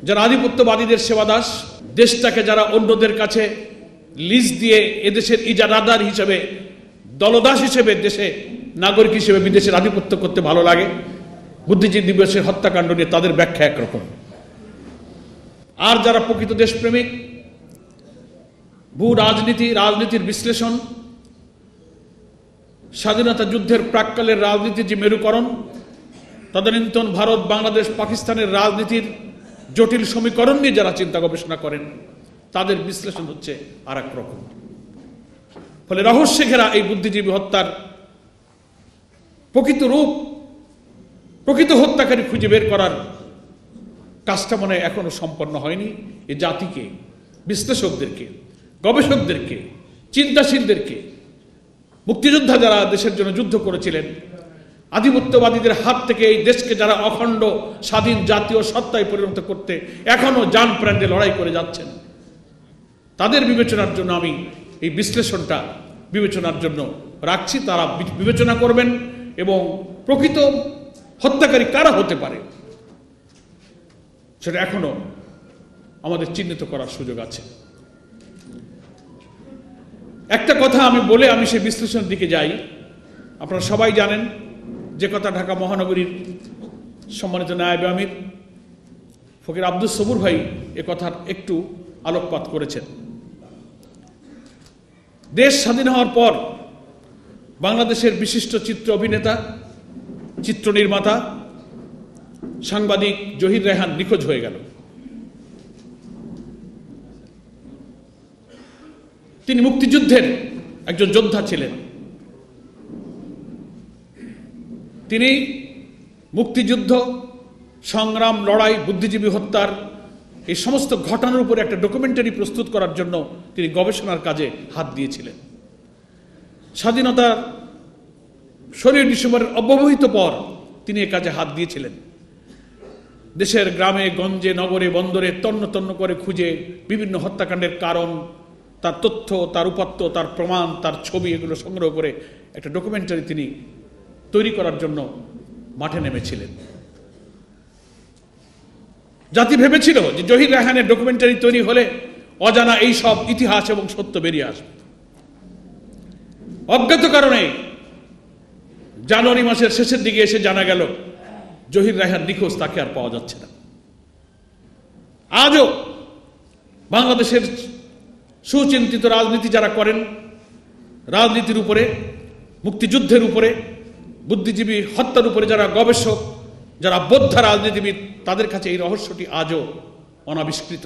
যারা আধিপত্যবাদীদের সেবাদাস, দেশটাকে যারা অন্যদের কাছে লিজ দিয়ে এদেশের ইজারাদার হিসেবে, দলদাস হিসেবে, দেশে নাগরিক হিসেবে বিদেশের আধিপত্য করতে ভালো লাগে, বুদ্ধিজীবী দিবসের হত্যাকাণ্ড নিয়ে তাদের ব্যাখ্যা একরকম। আর যারা প্রকৃত দেশপ্রেমিক, ভূ রাজনীতির বিশ্লেষণ, স্বাধীনতা যুদ্ধের প্রাক্কালের রাজনীতির যে মেরুকরণ, তদানীন্তন ভারত, বাংলাদেশ, পাকিস্তানের রাজনীতির জটিল সমীকরণ নিয়ে যারা চিন্তা গবেষণা করেন, তাদের বিশ্লেষণ হচ্ছে আর এক রকম। ফলে রহস্যে ঘেরা এই বুদ্ধিজীবী হত্যার প্রকৃত রূপ, প্রকৃত হত্যাকারী খুঁজে বের করার কাজটা মনে এখনো সম্পন্ন হয়নি। এই জাতিকে, বিশ্লেষকদেরকে, গবেষকদেরকে, চিন্তাশীলদেরকে, মুক্তিযোদ্ধা যারা দেশের জন্য যুদ্ধ করেছিলেন, আধিপত্যবাদীদের হাত থেকে এই দেশকে যারা অখণ্ড স্বাধীন জাতীয় সত্তায় পরিণত করতে এখনো জান প্রাণ দিয়ে লড়াই করে যাচ্ছেন, তাদের বিবেচনার জন্য আমি এই বিশ্লেষণটা বিবেচনার জন্য রাখছি। তারা বিবেচনা করবেন এবং প্রকৃত হত্যাকারী কারা হতে পারে সেটা এখনো আমাদের চিহ্নিত করার সুযোগ আছে। একটা কথা আমি বলে আমি সেই বিশ্লেষণের দিকে যাই। আপনারা সবাই জানেন যে কথা ঢাকা মহানগরীর সম্মানিত নায়েব আমির ফকির আব্দুস সবুর ভাই এ কথার একটু আলোকপাত করেছেন। দেশ স্বাধীন হওয়ার পর বাংলাদেশের বিশিষ্ট চিত্র অভিনেতা, চিত্র নির্মাতা, সাংবাদিক জহির রায়হান নিখোঁজ হয়ে গেল। তিনি মুক্তিযুদ্ধের একজন যোদ্ধা ছিলেন। তিনি মুক্তিযুদ্ধ, সংগ্রাম, লড়াই, বুদ্ধিজীবী হত্যার এই সমস্ত ঘটনার উপরে একটা ডকুমেন্টারি প্রস্তুত করার জন্য তিনি গবেষণার কাজে হাত দিয়েছিলেন। স্বাধীনতার 16 ডিসেম্বরের অব্যবহিত পর তিনি এ কাজে হাত দিয়েছিলেন। দেশের গ্রামে গঞ্জে, নগরে, বন্দরে তন্ন তন্ন করে খুঁজে বিভিন্ন হত্যাকাণ্ডের কারণ, তার তথ্য, তার উপাত্ত, তার প্রমাণ, তার ছবি এগুলো সংগ্রহ করে একটা ডকুমেন্টারি তিনি তৈরি করার জন্য মাঠে নেমেছিলেন। জাতি ভেবেছিল যে জহির রায়হানের ডকুমেন্টারি তৈরি হলে অজানা এই সব ইতিহাস এবং সত্য বেরিয়ে আসবে। অজ্ঞাত কারণে জানুয়ারি মাসের শেষের দিকে এসে জানা গেল জহির রায়হান নিখোঁজ, তাকে আর পাওয়া যাচ্ছে না। আজও বাংলাদেশের সুচিন্তিত রাজনীতি যারা করেন, রাজনীতির উপরে, মুক্তিযুদ্ধের উপরে, বুদ্ধিজীবী হত্যার উপরে যারা গবেষক, যারা বোদ্ধা রাজনীতিবিদ, তাদের কাছে এই রহস্যটি আজও অনাবিষ্কৃত।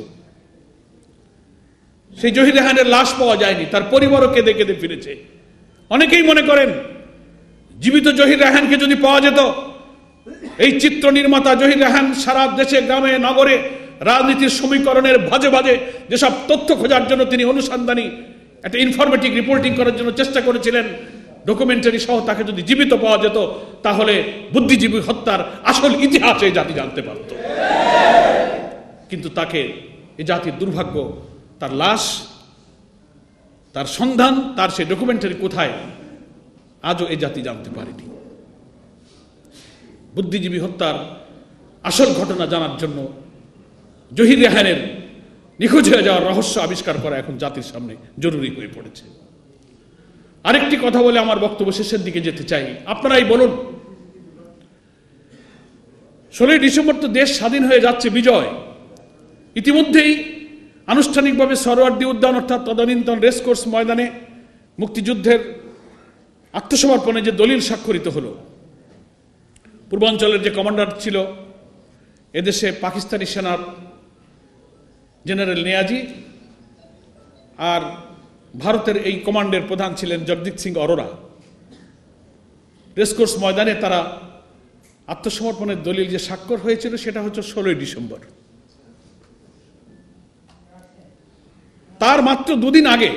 সেই জহির রায়হানের লাশ পাওয়া যায়নি, তার পরিবারও কেঁদে কেঁদে ফিরেছে। অনেকেই মনে করেন জীবিত জহির রায়হানকে যদি পাওয়া যেত, এই চিত্র নির্মাতা জহির রায়হান সারা দেশে, গ্রামে, নগরে রাজনীতির সমীকরণের ভাজে ভাজে যেসব তথ্য খোঁজার জন্য তিনি অনুসন্ধানী একটা ইনফরমেটিভ রিপোর্টিং করার জন্য চেষ্টা করেছিলেন, ডকুমেন্টারি সহ তাকে যদি জীবিত পাওয়া যেত, তাহলে বুদ্ধিজীবী হত্যার আসল ইতিহাস এই জাতি জানতে পারত। কিন্তু তাকে, এই জাতির দুর্ভাগ্য, তার লাশ, তার সন্ধান, তার সেই ডকুমেন্টারি কোথায়, আজও এই জাতি জানতে পারেনি। বুদ্ধিজীবী হত্যার আসল ঘটনা জানার জন্য জহির রায়হানের নিখোঁজ হয়ে যাওয়ার রহস্য আবিষ্কার করা এখন জাতির সামনে জরুরি হয়ে পড়েছে। আরেকটি কথা বলে আমার বক্তব্য শেষের দিকে যেতে চাই। আপনারাই বলুন, 16 ডিসেম্বর তো দেশ স্বাধীন হয়ে যাচ্ছে, বিজয়। ইতিমধ্যেই আনুষ্ঠানিকভাবে সরোয়ার্দী উদ্যান অর্থাৎ তদানীন্তন রেসকোর্স ময়দানে মুক্তিযুদ্ধের আত্মসমর্পণে যে দলিল স্বাক্ষরিত হলো, পূর্বাঞ্চলের যে কমান্ডার ছিল এদেশে পাকিস্তানি সেনার জেনারেল নিয়াজি, আর ভারতের এই কমান্ডের প্রধান ছিলেন জগজিৎ সিং অরোরা। রেসকোর্স ময়দানে তারা আত্মসমর্পণের দলিল যে স্বাক্ষর হয়েছিল সেটা হচ্ছে 16 ডিসেম্বর। তার মাত্র 2 দিন আগে,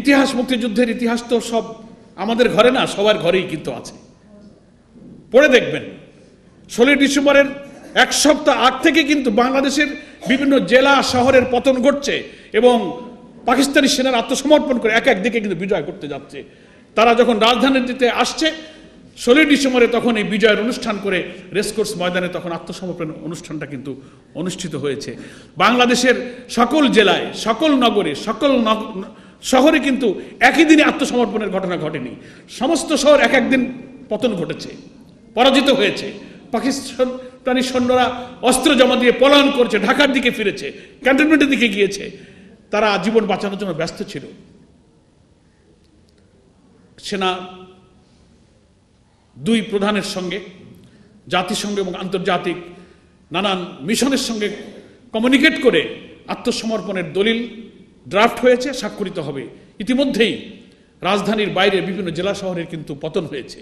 ইতিহাস, মুক্তিযুদ্ধের ইতিহাস তো সব আমাদের ঘরে না, সবার ঘরেই কিন্তু আছে, পড়ে দেখবেন। 16 ডিসেম্বরের 1 সপ্তাহ আগ থেকে কিন্তু বাংলাদেশের বিভিন্ন জেলা শহরের পতন ঘটছে এবং পাকিস্তানি সেনার আত্মসমর্পণ করে এক এক দিকে কিন্তু বিজয় করতে যাচ্ছে। তারা যখন রাজধানীতে আসছে, 16 ডিসেম্বরে তখন এই বিজয়ের অনুষ্ঠান করে রেসকোর্স ময়দানে তখন আত্মসমর্পণ অনুষ্ঠানটা কিন্তু অনুষ্ঠিত হয়েছে। বাংলাদেশের সকল জেলায়, সকল নগরে, সকল শহরে কিন্তু একই দিনে আত্মসমর্পণের ঘটনা ঘটেনি। সমস্ত শহর এক একদিন পতন ঘটেছে, পরাজিত হয়েছে। পাকিস্তানি সৈন্যরা অস্ত্র জমা দিয়ে পলায়ন করছে, ঢাকার দিকে ফিরেছে, ক্যান্টনমেন্টের দিকে গিয়েছে। তারা জীবন বাঁচানোর জন্য ব্যস্ত ছিল। সেনা দুই প্রধানের সঙ্গে জাতিসংঘ এবং আন্তর্জাতিক নানান মিশনের সঙ্গে কমিউনিকেট করে আত্মসমর্পণের দলিল ড্রাফট হয়েছে, স্বাক্ষরিত হবে। ইতিমধ্যেই রাজধানীর বাইরে বিভিন্ন জেলা শহরের কিন্তু পতন হয়েছে।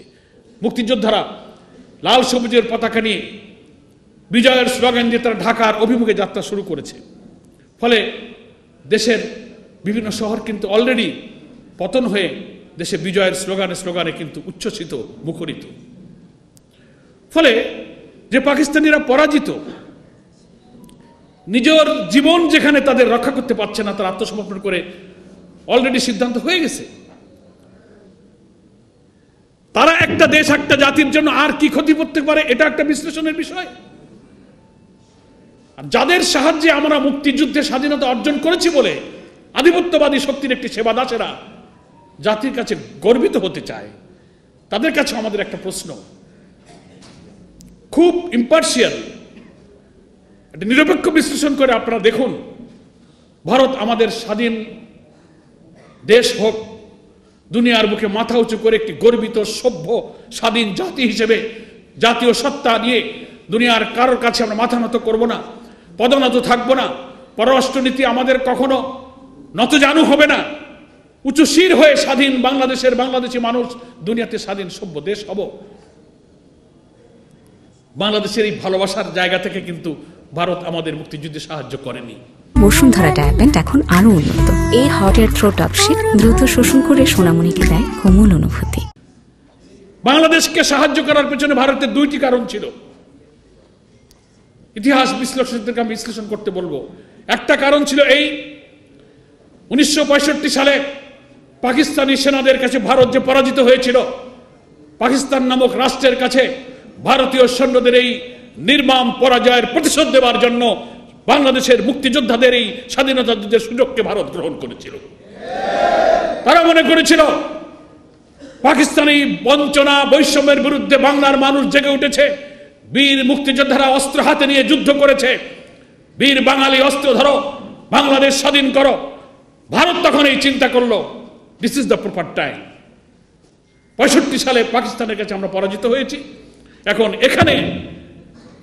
মুক্তিযোদ্ধারা লাল সবুজের পতাকা নিয়ে বিজয়ের স্লোগান দিয়ে তারা ঢাকার অভিমুখে যাত্রা শুরু করেছে। ফলে দেশের বিভিন্ন শহর কিন্তু অলরেডি পতন হয়ে দেশে বিজয়ের স্লোগানে কিন্তু উচ্ছ্বসিত, মুখরিত। ফলে যে পাকিস্তানিরা পরাজিত, নিজের জীবন যেখানে তাদের রক্ষা করতে পারছে না, তারা আত্মসমর্পণ করে অলরেডি সিদ্ধান্ত হয়ে গেছে। তারা একটা দেশ, একটা জাতির জন্য আর কি ক্ষতি করতে পারে, এটা একটা বিশ্লেষণের বিষয়। আর যাদের সাহায্যে আমরা মুক্তিযুদ্ধে স্বাধীনতা অর্জন করেছি বলে আধিপত্যবাদী শক্তির একটি সেবাদাসেরা জাতির কাছে গর্বিত হতে চায়, তাদের কাছে আমাদের একটা প্রশ্ন, খুব ইম্পার্শিয়াল একটা নিরপেক্ষ বিশ্লেষণ করে আপনারা দেখুন, ভারত আমাদের স্বাধীন দেশ হোক, দুনিয়ার বুকে মাথা উঁচু করে একটি গর্বিত সভ্য স্বাধীন জাতি হিসেবে জাতীয় সত্তা নিয়ে দুনিয়ার কারোর কাছে আমরা মাথা নত করব না, পদনত থাকবো না। পররাষ্ট্রনীতি আমাদের কখনো নতজানু হবে না। উঁচু শির হয়ে স্বাধীন বাংলাদেশি মানুষ দুনিয়াতে স্বাধীন সভ্য দেশ হব। বাংলাদেশের এই ভালোবাসার জায়গা থেকে কিন্তু ভারত আমাদের মুক্তিযুদ্ধে সাহায্য করেনি। বসুন্ধরা ডায়াপেন্ট এখন আরো উন্নত। এই হট এয়ার থ্রো টপশিট দ্রুত শোষণ করে সোনামণিকে দেয় কোমল অনুভূতি। বাংলাদেশকে সাহায্য করার পেছনে ভারতের দুইটি কারণ ছিল। ইতিহাস বিশ্লেষকদেরকে আমি বিশ্লেষণ করতে বলবো। একটা কারণ ছিল এই 1965 সালে পাকিস্তানি সেনাদের কাছে ভারত যে পরাজিত হয়েছিল, পাকিস্তান নামক রাষ্ট্রের কাছে ভারতীয় সৈন্যদের এই নির্মম পরাজয়ের প্রতিশোধ দেওয়ার জন্য বাংলাদেশের মুক্তিযোদ্ধাদের এই স্বাধীনতা যুদ্ধের সুযোগকে ভারত গ্রহণ করেছিল। তারা মনে করেছিল পাকিস্তানি বঞ্চনা বৈষম্যের বিরুদ্ধে বাংলার মানুষ জেগে উঠেছে, বীর মুক্তিযোদ্ধারা অস্ত্র হাতে নিয়ে যুদ্ধ করেছে, বীর বাঙালি অস্ত্র ধরো, বাংলাদেশ স্বাধীন করো। ভারত তখন এই চিন্তা করলো, this is the proper time. 65 সালে পাকিস্তানের কাছে আমরা পরাজিত হয়েছি, এখন এখানে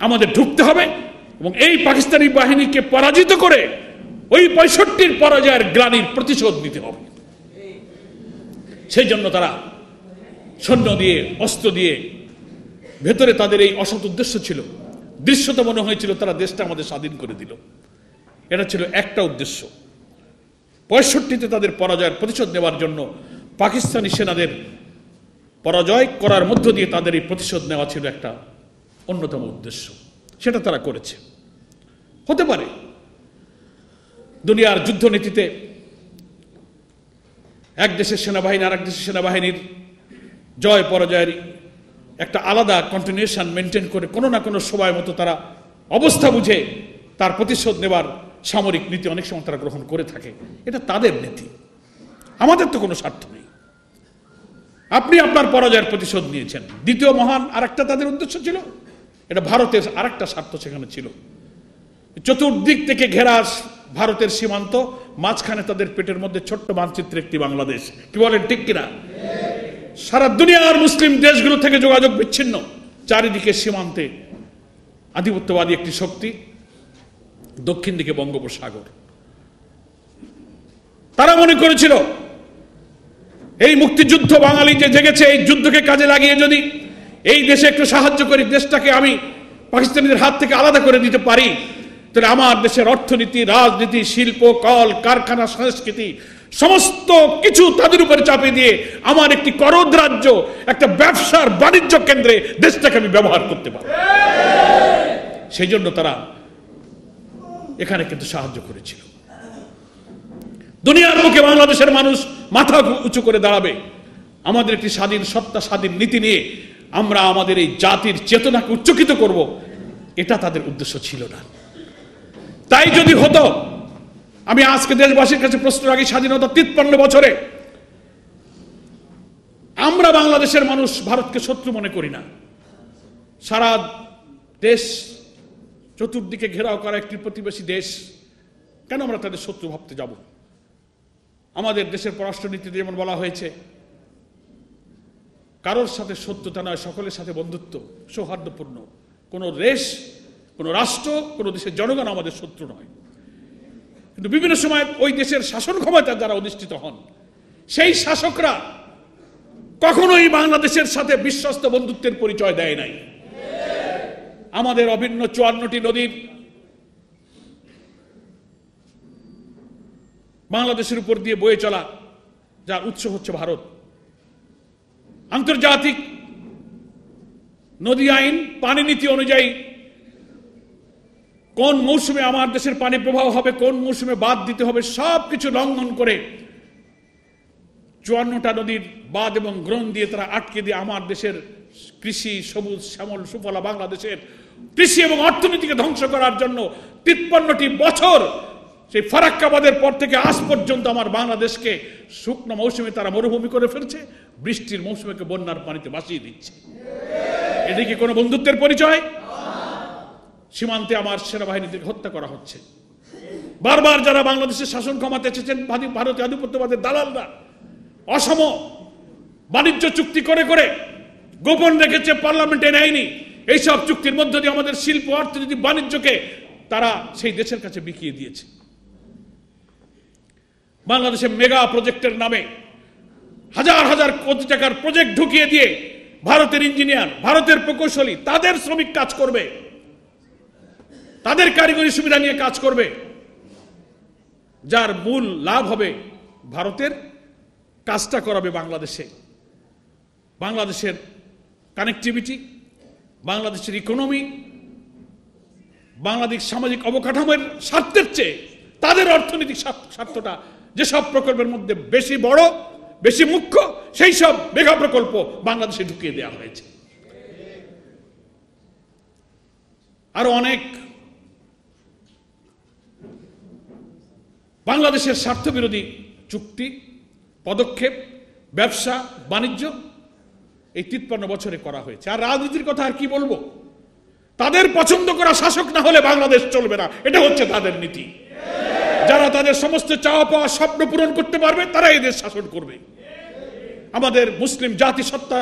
আমাদের ঢুকতে হবে এবং এই পাকিস্তানি বাহিনীকে পরাজিত করে ওই 65 পরাজয়ের গ্লানির প্রতিশোধ নিতে হবে। সেই জন্য তারা সৈন্য দিয়ে, অস্ত্র দিয়ে, ভেতরে তাদের এই অসৎ উদ্দেশ্য ছিল, দৃশ্যত মনে হয়েছিল তারা দেশটা আমাদের স্বাধীন করে দিল। এটা ছিল একটা উদ্দেশ্য। 65-তে তাদের পরাজয়ের প্রতিশোধ নেওয়ার জন্য পাকিস্তানি সেনাদের পরাজয় করার মধ্য দিয়ে তাদের এই প্রতিশোধ নেওয়া ছিল একটা অন্যতম উদ্দেশ্য। সেটা তারা করেছে। হতে পারে দুনিয়ার যুদ্ধনীতিতে এক দেশের সেনাবাহিনী আর এক দেশের সেনাবাহিনীর জয় পরাজয়ের একটা আলাদা কন্টিনিউশন মেনটেন করে কোনো না কোনো সময় মতো তারা অবস্থা বুঝে তার প্রতিশোধ নেবার সামরিক নীতি অনেক সময় তারা গ্রহণ করে থাকে। এটা তাদের নীতি, আমাদের তো কোনো স্বার্থ নেই। আপনি আপনার পরাজয়ের প্রতিশোধ নিয়েছেন। দ্বিতীয় মহান আরেকটা তাদের উদ্দেশ্য ছিল, এটা ভারতের আরেকটা স্বার্থ সেখানে ছিল। চতুর্দিক থেকে ঘেরা ভারতের সীমান্ত, মাঝখানে তাদের পেটের মধ্যে ছোট্ট মানচিত্রে একটি বাংলাদেশ। কি বলেন, ঠিক কিনা? সারা দুনিয়ার মুসলিম দেশগুলো থেকে যোগাযোগ বিচ্ছিন্ন, চারিদিকে সীমান্তে আধিপত্যবাদী একটি শক্তি, দক্ষিণ দিকে বঙ্গোপসাগর। তারা মনে করেছিল এই মুক্তিযুদ্ধ বাঙালি যে জেগেছে, এই যুদ্ধকে কাজে লাগিয়ে যদি এই দেশে একটু সাহায্য করি, দেশটাকে আমি পাকিস্তানিদের হাত থেকে আলাদা করে দিতে পারি, তাহলে আমার দেশের অর্থনীতি, রাজনীতি, শিল্প, কল কারখানা, সংস্কৃতি সমস্ত কিছু তাদের উপরে চাপিয়ে দিয়ে আমার একটি করদ রাজ্য, একটা ব্যবসার বাণিজ্য কেন্দ্রে দেশটাকে আমি ব্যবহার করতে পারি। সেই জন্য তারা এখানে কিন্তু সাহায্য করেছিল। দুনিয়ার মুখে বাংলাদেশের মানুষ মাথা উঁচু করে দাঁড়াবে, আমাদের একটি স্বাধীন সত্তা, স্বাধীন নীতি নিয়ে আমরা আমাদের এই জাতির চেতনাকে উচ্চকিত করব, এটা তাদের উদ্দেশ্য ছিল না। তাই যদি হতো, আমি আজকে দেশবাসীর কাছে প্রশ্ন রাখি, স্বাধীনতা 53 বছরে আমরা বাংলাদেশের মানুষ ভারতকে শত্রু মনে করি না। সারা দেশ চতুর্দিকে ঘেরাও করা একটি প্রতিবেশী দেশ, কেন আমরা তাদের শত্রু ভাবতে যাব? আমাদের দেশের পররাষ্ট্রনীতিতে যেমন বলা হয়েছে, কারোর সাথে শত্রুতা নয়, সকলের সাথে বন্ধুত্ব, সৌহার্দ্যপূর্ণ। কোনো দেশ, কোনো রাষ্ট্র, কোনো দেশের জনগণ আমাদের শত্রু নয়। কিন্তু বিভিন্ন সময় ওই দেশের শাসন ক্ষমতায় যারা অধিষ্ঠিত হন, সেই শাসকরা কখনোই বাংলাদেশের সাথে বিশ্বস্ত বন্ধুত্বের পরিচয় দেয় নাই। আমাদের অভিন্ন 54টি নদীর বাংলাদেশের উপর দিয়ে বয়ে চলা, যার উৎস হচ্ছে ভারত। আন্তর্জাতিক নদী আইন, পানি নীতি অনুযায়ী কোন মৌসুমে আমার দেশের পানি প্রবাহ হবে, কোন মৌসুমে বাঁধ দিতে হবে, সবকিছু লঙ্ঘন করে 54টা নদীর বাঁধ এবং গ্রহণ দিয়ে তারা আটকে দিয়ে আমার দেশের কৃষি, সবুজ শ্যামল সুফলা বাংলাদেশের কৃষি এবং অর্থনীতিকে ধ্বংস করার জন্য 53টি বছর, সেই ফারাক্কাবাদের পর থেকে আজ পর্যন্ত আমার বাংলাদেশকে শুকনো মৌসুমে তারা মরুভূমি করে ফেলছে, বৃষ্টির মৌসুমে বন্যার পানিতে ভাসিয়ে দিচ্ছে। এটি কি কোনো বন্ধুত্বের পরিচয়? সীমান্তে আমার সেনাবাহিনীদের হত্যা করা হচ্ছে। বারবার যারা বাংলাদেশের শাসন ক্ষমতা এসেছেন, ভারতীয় আধিপত্যবাদের দালালরা অসম বাণিজ্য চুক্তি করে করে গোপন রেখেছে, পার্লামেন্টে নেয়নি। এইসব চুক্তির মধ্য দিয়ে আমাদের শিল্প, অর্থনীতি, বাণিজ্যকে তারা সেই দেশের কাছে বিকিয়ে দিয়েছে। বাংলাদেশের মেগা প্রজেক্টের নামে হাজার হাজার কোটি টাকার প্রজেক্ট ঢুকিয়ে দিয়ে ভারতের ইঞ্জিনিয়ার, ভারতের প্রকৌশলী তাদের শ্রমিক কাজ করবে, তাদের কারিগরি সুবিধা নিয়ে কাজ করবে, যার মূল লাভ হবে ভারতের, কাজটা করাবে বাংলাদেশে। বাংলাদেশের কানেক্টিভিটি, বাংলাদেশের ইকোনমি, বাংলাদেশ সামাজিক অবকাঠামোর স্বার্থের চেয়ে তাদের অর্থনৈতিক স্বার্থটা যেসব প্রকল্পের মধ্যে বেশি বড়, বেশি মুখ্য, সেই সব মেগা প্রকল্প বাংলাদেশে ঢুকিয়ে দেওয়া হয়েছে। আরো অনেক বাংলাদেশের স্বার্থবিরোধী চুক্তি, পদক্ষেপ, ব্যবসা বাণিজ্য এই 53 বছরে করা হয়েছে। আর রাজনীতির কথা আর কি বলবো? তাদের পছন্দ করা শাসক না হলে বাংলাদেশ চলবে না, এটা হচ্ছে তাদের নীতি। যারা তাদের সমস্ত চাওয়া পাওয়া স্বপ্ন পূরণ করতে পারবে, তারা এই দেশ শাসন করবে। আমাদের মুসলিম জাতিসত্তা,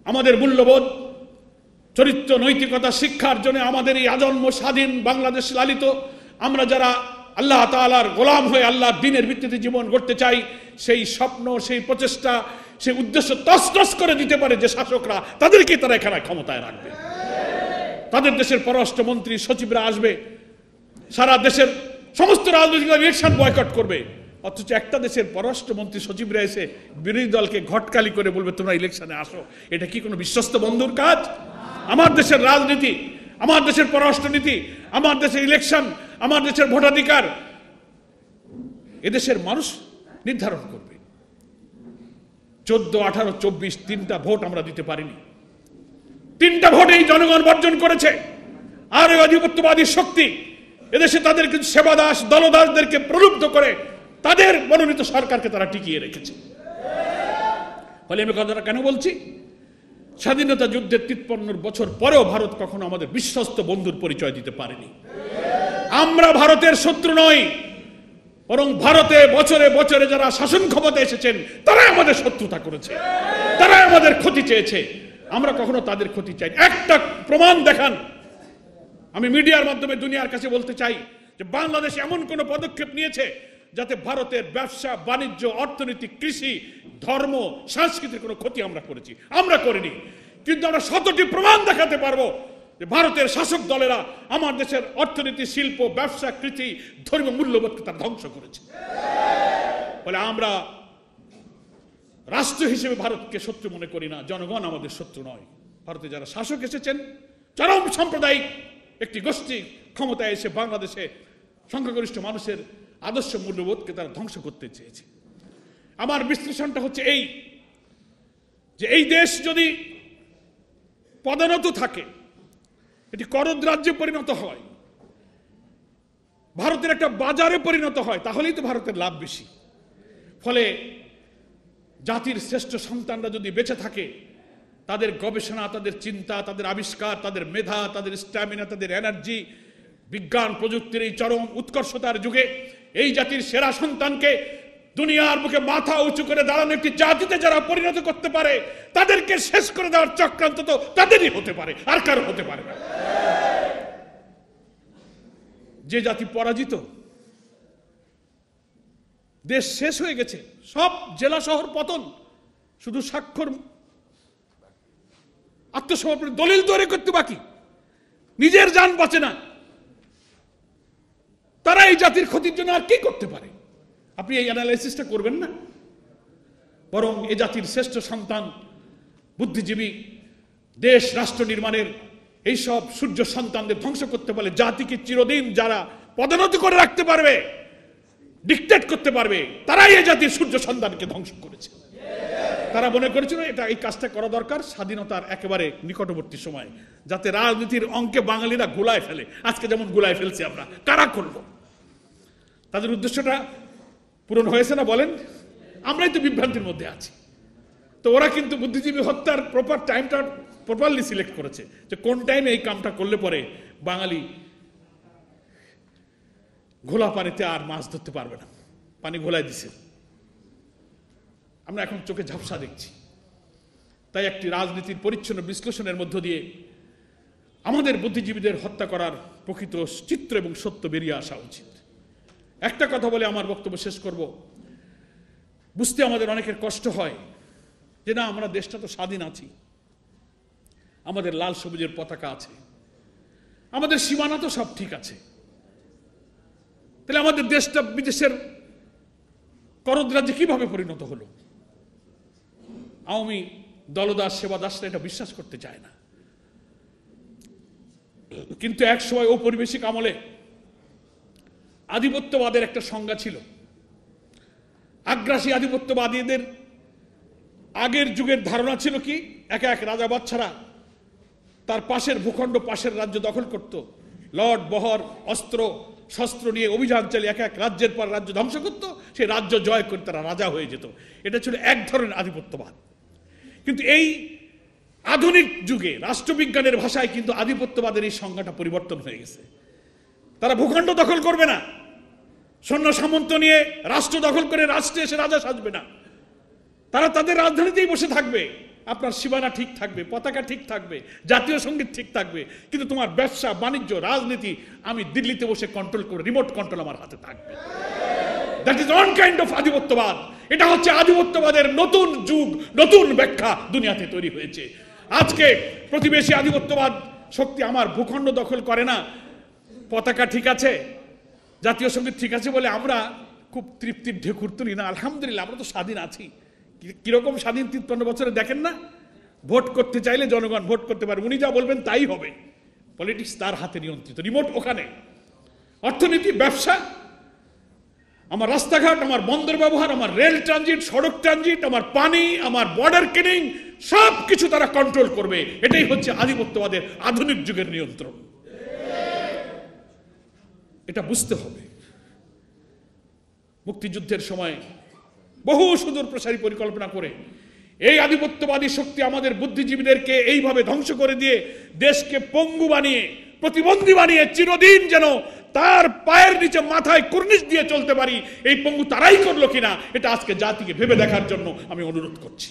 আমাদের মূল্যবোধ, চরিত্র, নৈতিকতা শিক্ষার জন্য আমাদের এই আজন্ম স্বাধীন বাংলাদেশ লালিত, আমরা যারা আল্লাহ তাআলার গোলাম হয়ে আল্লাহর দ্বীনের ভিত্তিতে জীবন গড়তে চাই, সেই স্বপ্ন, সেই প্রচেষ্টা, সেই উদ্দেশ্য তছনছ করে দিতে পারে যে শাসকরা, তাদেরকে তারা এখানে ক্ষমতায় রাখবে। তাদের দেশের পররাষ্ট্রমন্ত্রী, সচিবরা আসবে, সারা দেশের সমস্ত রাজনৈতিক ইলেকশন বয়কট করবে, অথচ একটা দেশের পররাষ্ট্রমন্ত্রী, সচিবরা এসে বিরোধী দলকে ঘটকালি করে বলবে তোমরা ইলেকশনে আসো। এটা কি কোনো বিশ্বস্ত বন্ধুর কাজ? আমার দেশের রাজনীতি, আমার দেশের পররাষ্ট্রনীতি, আমার দেশের ইলেকশন, আমার দেশের ভোটাধিকার এদেশের মানুষ নির্ধারণ করবে। 14, 18, 24 তিনটা ভোট আমরা দিতে পারিনি। 3টা ভোট এই জনগণ বর্জন করেছে। আর ওই আধিপত্যবাদী শক্তি এদেশে তাদের কিছু সেবাদাস, দলদাসদেরকে প্রলুব্ধ করে তাদের মনোনীত সরকারকে তারা টিকিয়ে রেখেছে। ফলে আমি কথাটা কেন বলছি? স্বাধীনতা যুদ্ধের 53 বছর পরেও ভারত কখনো আমাদের বিশ্বস্ত বন্ধুর পরিচয় দিতে পারেনি। আমরা ভারতের শত্রু নই, বরং ভারতে বছরে বছরে যারা শাসন ক্ষমতা এসেছেন তারাই আমাদের শত্রুতা করেছে, তারাই আমাদের ক্ষতি চেয়েছে। আমরা কখনো তাদের ক্ষতি চাই। একটা প্রমাণ দেখান। আমি মিডিয়ার মাধ্যমে দুনিয়ার কাছে বলতে চাই যে বাংলাদেশ এমন কোন পদক্ষেপ নিয়েছে যাতে ভারতের ব্যবসা, বাণিজ্য, অর্থনীতি, কৃষি, ধর্ম, সংস্কৃতির কোনো ক্ষতি আমরা করেছি? আমরা করিনি। কিন্তু আমরা 100টি প্রমাণ দেখাতে পারবো যে ভারতের শাসক দলেরা আমার দেশের অর্থনীতি, শিল্প, ব্যবসা, কৃষি, ধর্মীয় মূল্যবোধকে তারা ধ্বংস করেছে। বলে আমরা রাষ্ট্র হিসেবে ভারতকে শত্রু মনে করি না, জনগণ আমাদের শত্রু নয়। ভারতে যারা শাসক এসেছেন, চরম সাম্প্রদায়িক একটি গোষ্ঠী ক্ষমতায় এসে বাংলাদেশে সংখ্যাগরিষ্ঠ মানুষের আদর্শ মূল্যবোধকে তারা ধ্বংস করতে চেয়েছে। আমার বিশ্লেষণটা হচ্ছে এই যে এই দেশ যদি পদোন্নত থাকে, এটি করদ রাজ্যে পরিণত হয়, ভারতের একটা বাজারে পরিণত হয়, তাহলেই তো ভারতের লাভ বেশি। ফলে জাতির শ্রেষ্ঠ সন্তানরা যদি বেঁচে থাকে, তাদের গবেষণা, তাদের চিন্তা, তাদের আবিষ্কার, তাদের মেধা, তাদের স্ট্যামিনা, তাদের এনার্জি, বিজ্ঞান প্রযুক্তির এই চরম উৎকর্ষতার যুগে এই জাতির সেরা সন্তানকে দুনিয়ার বুকে মাথা উঁচু করে দাঁড়ানো একটি জাতিতে যারা পরিণত করতে পারে, তাদেরকে শেষ করে দেওয়ার চক্রান্ত তো তাদেরই হতে পারে, আর কারো হতে পারে না। যে জাতি পরাজিত, দেশ শেষ হয়ে গেছে, সব জেলা শহর পতন, শুধু স্বাক্ষর আত্মসমর্পণ দলিল তৈরি করতে বাকি, নিজের জান বাঁচে না, তারা এই জাতির ক্ষতির জন্য আর কি করতে পারে? আপনি এই অ্যানালাইসিসটা করবেন না, বরং এ জাতির শ্রেষ্ঠ সন্তান, বুদ্ধিজীবী, দেশ রাষ্ট্র নির্মাণের এইসব সূর্য সন্তানদের ধ্বংস করতে পারলে জাতিকে চিরদিন যারা পদোন্নতি করে রাখতে পারবে, ডিক্টেট করতে পারবে, তারাই এই জাতির সূর্য সন্তানকে ধ্বংস করেছে। তারা মনে করেছিল এটা এই কাজটা করা দরকার স্বাধীনতার একেবারে নিকটবর্তী সময়, যাতে রাজনীতির অঙ্কে বাঙালিরা গোলায় ফেলে, আজকে যেমন গোলায় ফেলছে আমরা, কারা করলো? তাদের উদ্দেশ্যটা পূরণ হয়েছে না বলেন? আমরাই তো বিভ্রান্তির মধ্যে আছি। তো ওরা কিন্তু বুদ্ধিজীবী হত্যার প্রপার টাইমটা প্রপারলি সিলেক্ট করেছে, যে কোন টাইমে এই কামটা করলে পরে বাঙালি ঘোলা পানিতে আর মাছ ধরতে পারবে না, পানি ঘোলায় দিছে। আমরা এখন চোখে ঝাপসা দেখছি। তাই একটি রাজনীতির পরিচ্ছন্ন বিশ্লেষণের মধ্য দিয়ে আমাদের বুদ্ধিজীবীদের হত্যা করার প্রকৃত চিত্র এবং সত্য বেরিয়ে আসা উচিত। একটা কথা বলে আমার বক্তব্য শেষ করব। বুঝতে আমাদের অনেকের কষ্ট হয় যে না, আমরা দেশটা তো স্বাধীন আছি, আমাদের লাল সবুজের পতাকা আছে, আমাদের সীমানা তো সব ঠিক আছে, তাহলে আমাদের দেশটা বিদেশের করদ রাজ্যে কিভাবে পরিণত হলো? আওয়ামী দলদাস সেবাদাসরা এটা বিশ্বাস করতে চায় না। কিন্তু এক সময় ঔপনিবেশিক আমলে আধিপত্যবাদের একটা সংজ্ঞা ছিল। আগ্রাসী আধিপত্যবাদীদের আগের যুগের ধারণা ছিল কি, এক এক রাজা বাদশারা তার পাশের ভূখণ্ড, পাশের রাজ্য দখল করত, লর্ড বহর অস্ত্র শস্ত্র নিয়ে অভিযান চালিয়ে এক এক রাজ্যের পর রাজ্য ধ্বংস করত, সেই রাজ্য জয় করে তারা রাজা হয়ে যেত। এটা ছিল এক ধরনের আধিপত্যবাদ। কিন্তু এই আধুনিক যুগে রাষ্ট্রবিজ্ঞানের ভাষায় কিন্তু আধিপত্যবাদের এই সংজ্ঞাটা পরিবর্তন হয়ে গেছে। তারা ভূখণ্ড দখল করবে না, সৈন্য সামন্ত নিয়ে রাষ্ট্র দখল করে রাষ্ট্রে এসে রাজা সাজবে না, তারা তাদের রাজধানীতেই বসে থাকবে, আপনার সীমানা ঠিক থাকবে, পতাকা ঠিক থাকবে, জাতীয় সঙ্গীত ঠিক থাকবে, কিন্তু তোমার ব্যবসা বাণিজ্য রাজনীতি আমি দিল্লিতে বসে কন্ট্রোল করে, রিমোট কন্ট্রোল আমার হাতে থাকবে। That is one kind of আধিপত্যবাদ। এটা হচ্ছে আধিপত্যবাদের নতুন যুগ, নতুন ব্যাখ্যা দুনিয়াতে তৈরি হয়েছে। আজকে প্রতিবেশী আধিপত্যবাদ শক্তি আমার ভূখণ্ড দখল করে না, পতাকা ঠিক আছে, জাতীয় সঙ্গীত ঠিক আছে বলে আমরা খুব তৃপ্তির ঢেকুর তুলি না। আলহামদুলিল্লাহ, আমরা তো স্বাধীন আছি। কিরকম স্বাধীন 53 বছরে দেখেন না? ভোট করতে চাইলে জনগণ ভোট করতে পারে, উনি যা বলবেন তাই হবে। পলিটিক্স তার হাতে নিয়ন্ত্রিত, রিমোট ওখানে। অর্থনীতি, ব্যবসা, আমার রাস্তাঘাট, আমার বন্দর ব্যবহার, আমার রেল ট্রানজিট, সড়ক ট্রানজিট, আমার পানি, আমার বর্ডার কেনিং, সব কিছু তারা কন্ট্রোল করবে। এটাই হচ্ছে আধিপত্যবাদের আধুনিক যুগের নিয়ন্ত্রণ। এটা বুঝতে হবে। মুক্তিযুদ্ধের সময় বহু সুদূর প্রসারী পরিকল্পনা করে এই আধিপত্যবাদী শক্তি আমাদের বুদ্ধিজীবীদেরকে এইভাবে ধ্বংস করে দিয়ে দেশকে পঙ্গু বানিয়ে, প্রতিবন্ধী বানিয়ে, চিরদিন যেন তার পায়ের নিচে মাথায় কুর্নিশ দিয়ে চলতে পারি, এই পঙ্গু তারাই করলো কিনা, এটা আজকে জাতিকে ভেবে দেখার জন্য আমি অনুরোধ করছি।